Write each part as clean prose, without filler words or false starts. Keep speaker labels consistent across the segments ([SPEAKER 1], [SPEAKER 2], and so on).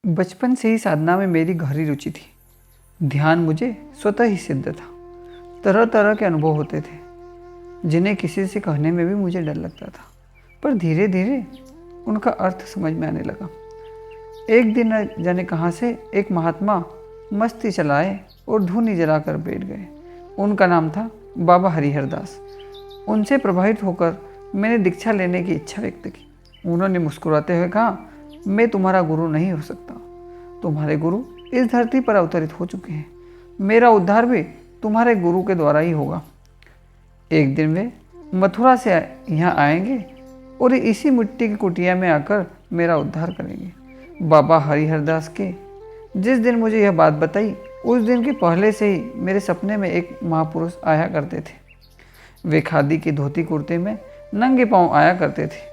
[SPEAKER 1] बचपन से ही साधना में मेरी गहरी रुचि थी। ध्यान मुझे स्वतः ही सिद्ध था। तरह तरह के अनुभव होते थे जिन्हें किसी से कहने में भी मुझे डर लगता था, पर धीरे धीरे उनका अर्थ समझ में आने लगा। एक दिन न जाने कहाँ से एक महात्मा मस्ती चलाए और धूनी जलाकर बैठ गए। उनका नाम था बाबा हरिहर दास। उनसे प्रभावित होकर मैंने दीक्षा लेने की इच्छा व्यक्त की। उन्होंने मुस्कुराते हुए कहा, मैं तुम्हारा गुरु नहीं हो सकता। तुम्हारे गुरु इस धरती पर अवतरित हो चुके हैं। मेरा उद्धार भी तुम्हारे गुरु के द्वारा ही होगा। एक दिन वे मथुरा से यहाँ आएंगे और इसी मिट्टी की कुटिया में आकर मेरा उद्धार करेंगे। बाबा हरिहर दास के जिस दिन मुझे यह बात बताई, उस दिन के पहले से ही मेरे सपने में एक महापुरुष आया करते थे। वे खादी की धोती कुर्ते में नंगे पांव आया करते थे।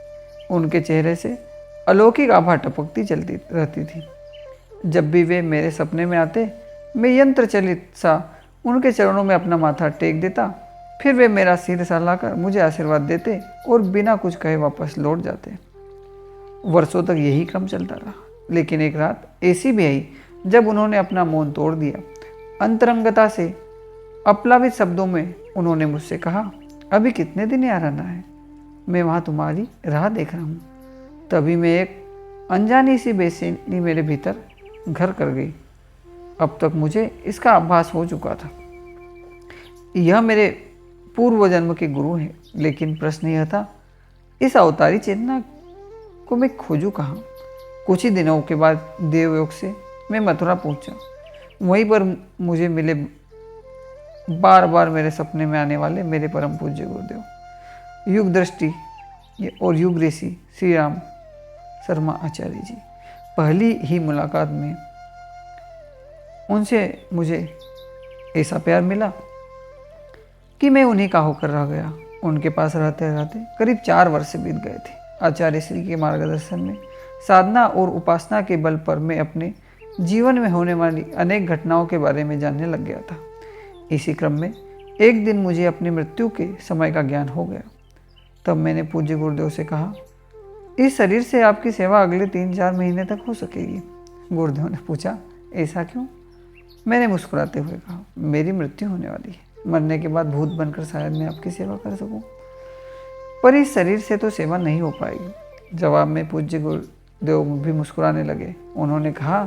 [SPEAKER 1] उनके चेहरे से अलौकिक आभा टपकती चलती रहती थी। जब भी वे मेरे सपने में आते, मैं यंत्र चलित सा उनके चरणों में अपना माथा टेक देता। फिर वे मेरा सिर सहलाकर मुझे आशीर्वाद देते और बिना कुछ कहे वापस लौट जाते। वर्षों तक यही क्रम चलता रहा, लेकिन एक रात ऐसी भी आई जब उन्होंने अपना मौन तोड़ दिया। अंतरंगता से अपलावित शब्दों में उन्होंने मुझसे कहा, अभी कितने दिन यहाँ रहना है? मैं वहाँ तुम्हारी राह देख रहा हूँ। तभी मैं एक अनजानी सी बेचैनी मेरे भीतर घर कर गई। अब तक मुझे इसका आभास हो चुका था। यह मेरे पूर्व जन्म के गुरु हैं, लेकिन प्रश्न यह था, इस अवतारी चेतना को मैं खोजूं कहाँ? कुछ ही दिनों के बाद देवयोग से मैं मथुरा पहुंचा। वहीं पर मुझे मिले बार बार मेरे सपने में आने वाले मेरे परम पूज्य गुरुदेव, युग दृष्टि और युग ऋषि श्री राम शर्मा आचार्य जी। पहली ही मुलाकात में उनसे मुझे ऐसा प्यार मिला कि मैं उन्हीं का होकर रह गया। उनके पास रहते रहते करीब 4 वर्ष बीत गए थे। आचार्य श्री के मार्गदर्शन में साधना और उपासना के बल पर मैं अपने जीवन में होने वाली अनेक घटनाओं के बारे में जानने लग गया था। इसी क्रम में एक दिन मुझे अपनी मृत्यु के समय का ज्ञान हो गया। तब मैंने पूज्य गुरुदेव से कहा, इस शरीर से आपकी सेवा अगले 3-4 महीने तक हो सकेगी। गुरुदेव ने पूछा, ऐसा क्यों? मैंने मुस्कुराते हुए कहा, मेरी मृत्यु होने वाली है। मरने के बाद भूत बनकर शायद मैं आपकी सेवा कर सकूं, पर इस शरीर से तो सेवा नहीं हो पाएगी। जवाब में पूज्य गुरुदेव भी मुस्कुराने लगे। उन्होंने कहा,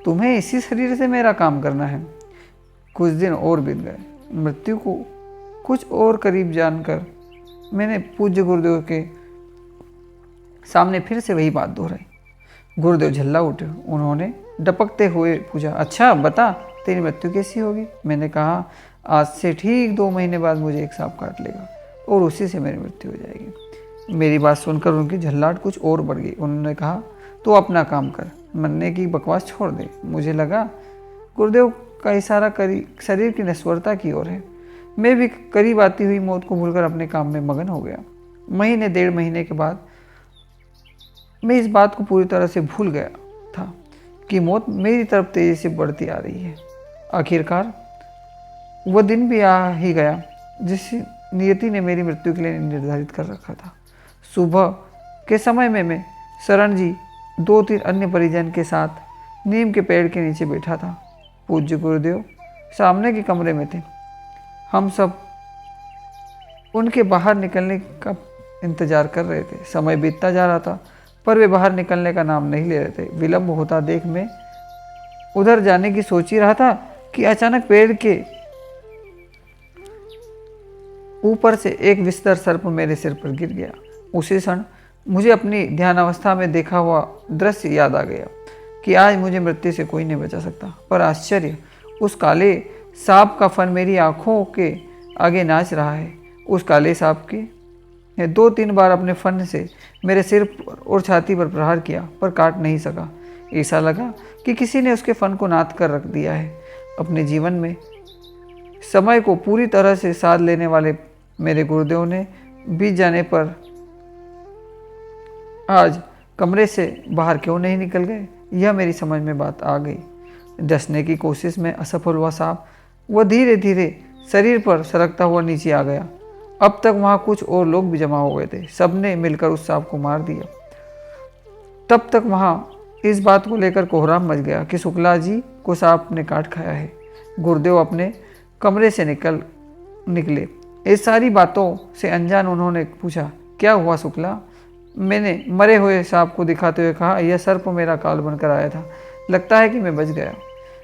[SPEAKER 1] तुम्हें इसी शरीर से मेरा काम करना है। कुछ दिन और बीत गए। मृत्यु को कुछ और करीब जानकर मैंने पूज्य गुरुदेव के सामने फिर से वही बात दोहराई। गुरुदेव झल्ला उठे। उन्होंने डपकते हुए पूछा, अच्छा बता, तेरी मृत्यु कैसी होगी? मैंने कहा, आज से ठीक 2 महीने बाद मुझे एक सांप काट लेगा और उसी से मेरी मृत्यु हो जाएगी। मेरी बात सुनकर उनकी झल्लाहट कुछ और बढ़ गई। उन्होंने कहा, तो अपना काम कर, मरने की बकवास छोड़ दे। मुझे लगा गुरुदेव का इशारा शरीर की नश्वरता की ओर है। मैं भी करीब आती हुई मौत को भूलकर अपने काम में मगन हो गया। महीने 1.5 महीने के बाद मैं इस बात को पूरी तरह से भूल गया था कि मौत मेरी तरफ तेजी से बढ़ती आ रही है। आखिरकार वह दिन भी आ ही गया जिस नियति ने मेरी मृत्यु के लिए निर्धारित कर रखा था। सुबह के समय में मैं शरण जी 2-3 अन्य परिजन के साथ नीम के पेड़ के नीचे बैठा था। पूज्य गुरुदेव सामने के कमरे में थे। हम सब उनके बाहर निकलने का इंतजार कर रहे थे। समय बीतता जा रहा था, पर वे बाहर निकलने का नाम नहीं ले रहे थे। विलंब होता देख मैं उधर जाने की सोच ही रहा था कि अचानक पेड़ के ऊपर से एक विस्तर सर्प मेरे सिर पर गिर गया। उसी क्षण मुझे अपनी ध्यानावस्था में देखा हुआ दृश्य याद आ गया कि आज मुझे मृत्यु से कोई नहीं बचा सकता। पर आश्चर्य, उस काले सांप का फन मेरी आंखों के आगे नाच रहा है। उस काले सांप के 2-3 बार अपने फन से मेरे सिर पर और छाती पर प्रहार किया, पर काट नहीं सका। ऐसा लगा कि किसी ने उसके फन को नाथ कर रख दिया है। अपने जीवन में समय को पूरी तरह से साध लेने वाले मेरे गुरुदेव ने बीत जाने पर आज कमरे से बाहर क्यों नहीं निकल गए, यह मेरी समझ में बात आ गई। डसने की कोशिश में असफल हुआ सांप वह धीरे धीरे शरीर पर सरकता हुआ नीचे आ गया। अब तक वहाँ कुछ और लोग भी जमा हो गए थे। सबने मिलकर उस सांप को मार दिया। तब तक वहाँ इस बात को लेकर कोहराम मच गया कि शुक्ला जी को सांप ने काट खाया है। गुरुदेव अपने कमरे से निकले। इस सारी बातों से अनजान उन्होंने पूछा, क्या हुआ शुक्ला? मैंने मरे हुए सांप को दिखाते हुए कहा, यह सर्प मेरा काल बनकर आया था, लगता है कि मैं बच गया।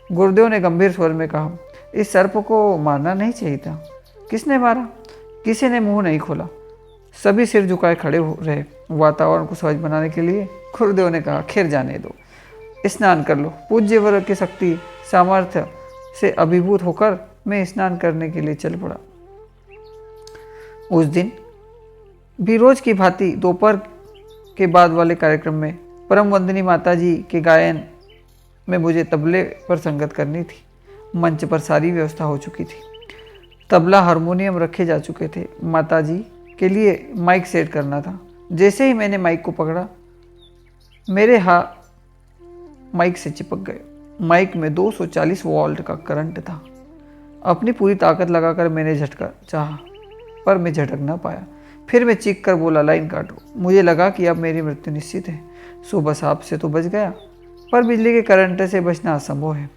[SPEAKER 1] गुरुदेव ने गंभीर स्वर में कहा, इस सर्प को मारना नहीं चाहिए था। किसने मारा? किसी ने मुंह नहीं खोला। सभी सिर झुकाए खड़े हो रहे। वातावरण को सहज बनाने के लिए गुरुदेव ने कहा, खैर जाने दो, स्नान कर लो। पूज्य वर्ग की शक्ति सामर्थ्य से अभिभूत होकर मैं स्नान करने के लिए चल पड़ा। उस दिन भी रोज की भांति दोपहर के बाद वाले कार्यक्रम में परम वंदनी माता जी के गायन में मुझे तबले पर संगत करनी थी। मंच पर सारी व्यवस्था हो चुकी थी। तबला हारमोनियम रखे जा चुके थे। माता जी के लिए माइक सेट करना था। जैसे ही मैंने माइक को पकड़ा, मेरे हाथ माइक से चिपक गए। माइक में 240 वोल्ट का करंट था। अपनी पूरी ताकत लगाकर मैंने झटका चाहा, पर मैं झटक ना पाया। फिर मैं चीख कर बोला, लाइन काटो। मुझे लगा कि अब मेरी मृत्यु निश्चित है। सुबह सांप से तो बच गया, पर बिजली के करंट से बचना असंभव है।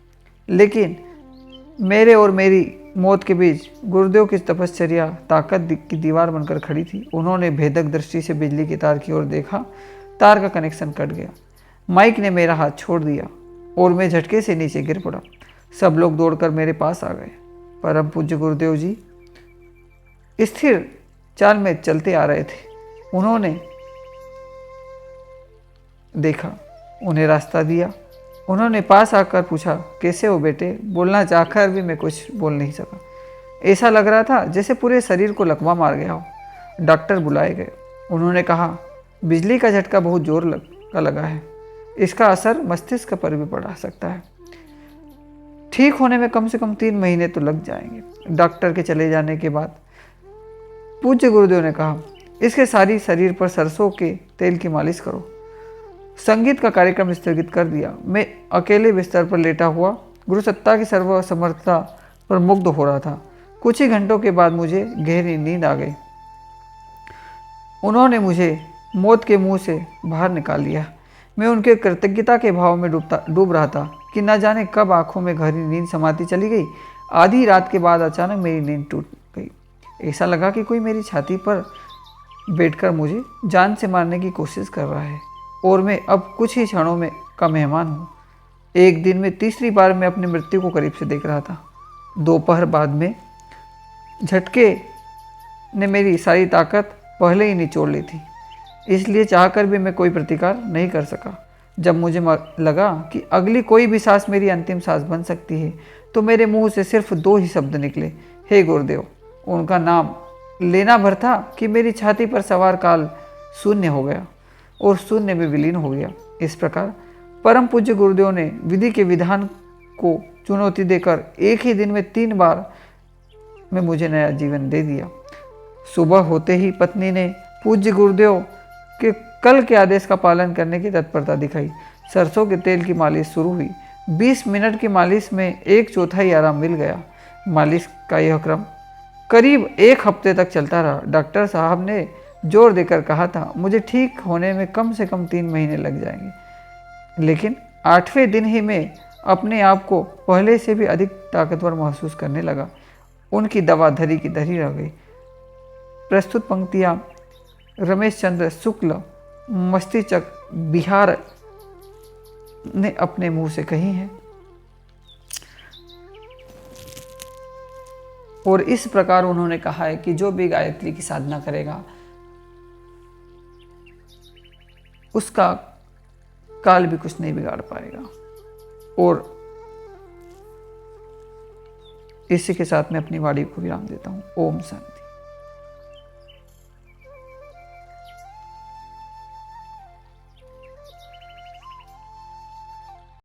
[SPEAKER 1] लेकिन मेरे और मेरी मौत के बीच गुरुदेव की तपश्चर्या ताकत की दीवार बनकर खड़ी थी। उन्होंने भेदक दृष्टि से बिजली के तार की ओर देखा। तार का कनेक्शन कट गया। माइक ने मेरा हाथ छोड़ दिया और मैं झटके से नीचे गिर पड़ा। सब लोग दौड़कर मेरे पास आ गए। परम पूज्य गुरुदेव जी स्थिर चाल में चलते आ रहे थे। उन्होंने देखा, उन्हें रास्ता दिया। उन्होंने पास आकर पूछा, कैसे हो बेटे? बोलना चाहकर भी मैं कुछ बोल नहीं सका। ऐसा लग रहा था जैसे पूरे शरीर को लकवा मार गया हो। डॉक्टर बुलाए गए। उन्होंने कहा, बिजली का झटका बहुत जोर का लगा है। इसका असर मस्तिष्क पर भी पड़ सकता है। ठीक होने में कम से कम 3 महीने तो लग जाएंगे। डॉक्टर के चले जाने के बाद पूज्य गुरुदेव ने कहा, इसके सारी शरीर पर सरसों के तेल की मालिश करो। संगीत का कार्यक्रम स्थगित कर दिया। मैं अकेले बिस्तर पर लेटा हुआ गुरुसत्ता की सर्वसमर्थता पर मुग्ध हो रहा था। कुछ ही घंटों के बाद मुझे गहरी नींद आ गई। उन्होंने मुझे मौत के मुंह से बाहर निकाल लिया। मैं उनके कृतज्ञता के भाव में डूब रहा था कि न जाने कब आंखों में गहरी नींद समाती चली गई। आधी रात के बाद अचानक मेरी नींद टूट गई। ऐसा लगा कि कोई मेरी छाती पर बैठकर मुझे जान से मारने की कोशिश कर रहा है और मैं अब कुछ ही क्षणों में का मेहमान हूँ। एक दिन में तीसरी बार मैं अपनी मृत्यु को करीब से देख रहा था। दोपहर बाद में झटके ने मेरी सारी ताकत पहले ही निचोड़ ली थी, इसलिए चाहकर भी मैं कोई प्रतिकार नहीं कर सका। जब मुझे लगा कि अगली कोई भी सांस मेरी अंतिम सांस बन सकती है, तो मेरे मुंह से सिर्फ 2 ही शब्द निकले, हे गुरुदेव। उनका नाम लेना भर था कि मेरी छाती पर सवार काल शून्य हो गया और शून्य में विलीन हो गया। इस प्रकार परम पूज्य गुरुदेव ने विधि के विधान को चुनौती देकर एक ही दिन में 3 बार में मुझे नया जीवन दे दिया। सुबह होते ही पत्नी ने पूज्य गुरुदेव के कल के आदेश का पालन करने की तत्परता दिखाई। सरसों के तेल की मालिश शुरू हुई। 20 मिनट की मालिश में 1/4 आराम मिल गया। मालिश का यह क्रम करीब 1 हफ्ते तक चलता रहा। डॉक्टर साहब ने जोर देकर कहा था, मुझे ठीक होने में कम से कम 3 महीने लग जाएंगे। लेकिन 8वें दिन ही मैं अपने आप को पहले से भी अधिक ताकतवर महसूस करने लगा। उनकी दवा धरी की धरी रह गई। प्रस्तुत पंक्तियाँ रमेश चंद्र शुक्ल मस्तिष्क बिहार ने अपने मुंह से कही हैं और इस प्रकार उन्होंने कहा है कि जो भी गायत्री की साधना करेगा उसका काल भी कुछ नहीं बिगाड़ पाएगा। और इसी के साथ मैं अपनी वाणी को विराम देता हूँ। ओम शांति।